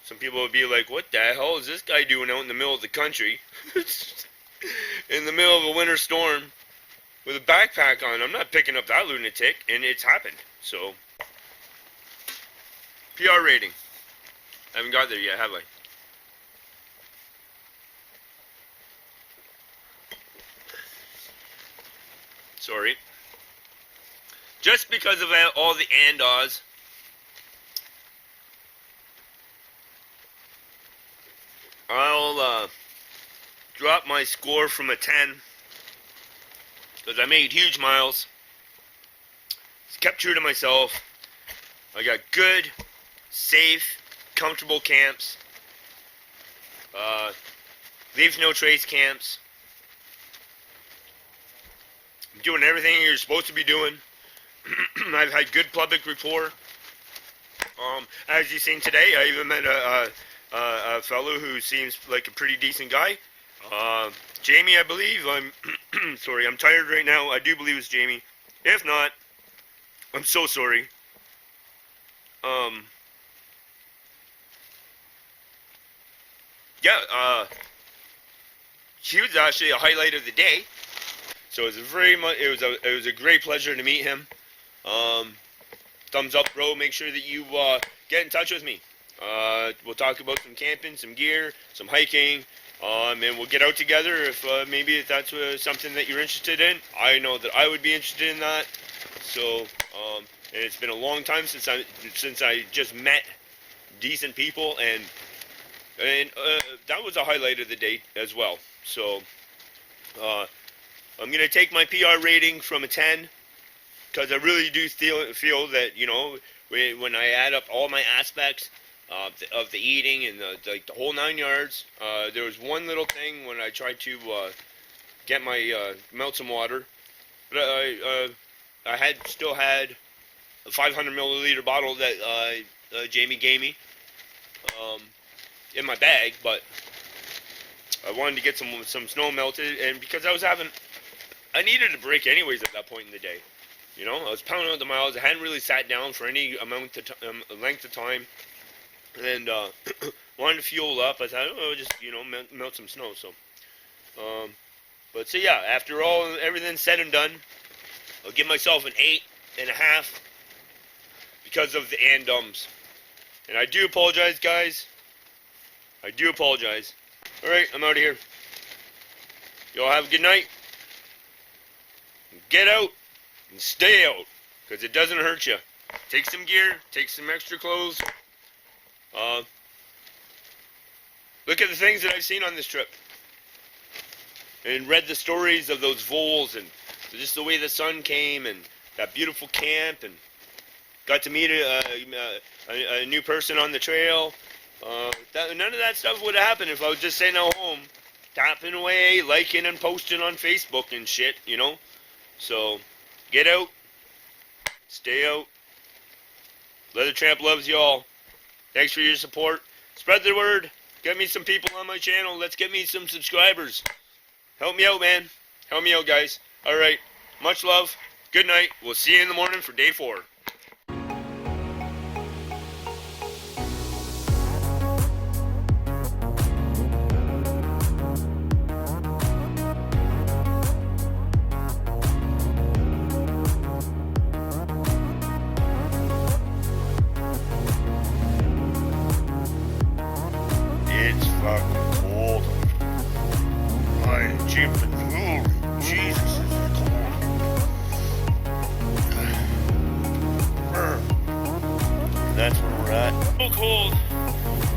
Some people would be like, "What the hell is this guy doing out in the middle of the country, in the middle of a winter storm, with a backpack on?" I'm not picking up that lunatic, and it's happened. So, PR rating. I haven't got there yet, have I? Sorry. Just because of all the and-ahs, I'll drop my score from a 10 because I made huge miles. Kept true to myself. I got good, safe, comfortable camps. Leave no trace camps. I'm doing everything you're supposed to be doing. I've had good public rapport. As you've seen today, I even met a fellow who seems like a pretty decent guy. Jamie, I believe. I'm sorry, I'm tired right now. I do believe it's Jamie. If not, I'm so sorry. Yeah, he was actually a highlight of the day. So it was a great pleasure to meet him. Thumbs up, bro. Make sure that you get in touch with me. We'll talk about some camping, some gear, some hiking, and we'll get out together if maybe if that's something that you're interested in. I know that I would be interested in that. So, and it's been a long time since I just met decent people, and that was a highlight of the day as well. So, I'm gonna take my PR rating from a 10 because I really do feel that when I add up all my aspects of the eating and the whole 9 yards, there was one little thing when I tried to get my melt some water, but I still had a 500 milliliter bottle that Jamie gave me in my bag, but I wanted to get some snow melted, and because I needed a break anyways at that point in the day. I was pounding out the miles. I hadn't really sat down for any length of time, and wanted to fuel up. I thought, just melt some snow. So, so yeah, after everything said and done, I'll give myself an 8.5 because of the and-ums. And I do apologize, guys. I do apologize. All right, I'm out of here. Y'all have a good night. Get out and stay out, because it doesn't hurt you. Take some gear, take some extra clothes. Look at the things that I've seen on this trip. and read the stories of those voles and just the way the sun came and that beautiful camp, and got to meet a new person on the trail. None of that stuff would have happened if I was just sitting at home, tapping away, liking and posting on Facebook and shit, you know? So, get out, stay out. Leather Tramp loves y'all. Thanks for your support. Spread the word. Get me some people on my channel. Let's get me some subscribers. Help me out, man. Help me out, guys. All right. Much love. Good night. We'll see you in the morning for day 4. It's fucking cold. My Jim. Jesus, this is cold. That's where we're at. So cold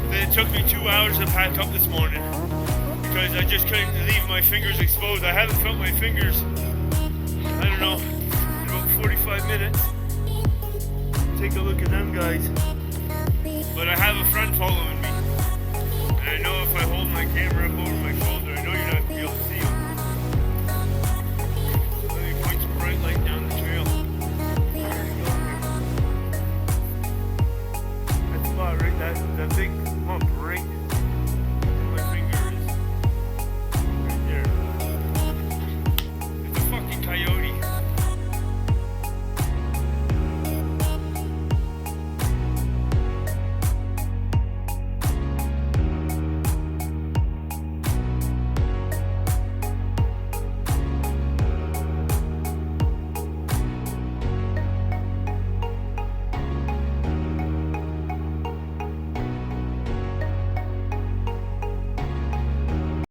that it took me 2 hours to pack up this morning because I just couldn't leave my fingers exposed. I haven't felt my fingers, I don't know, in about 45 minutes. Take a look at them guys.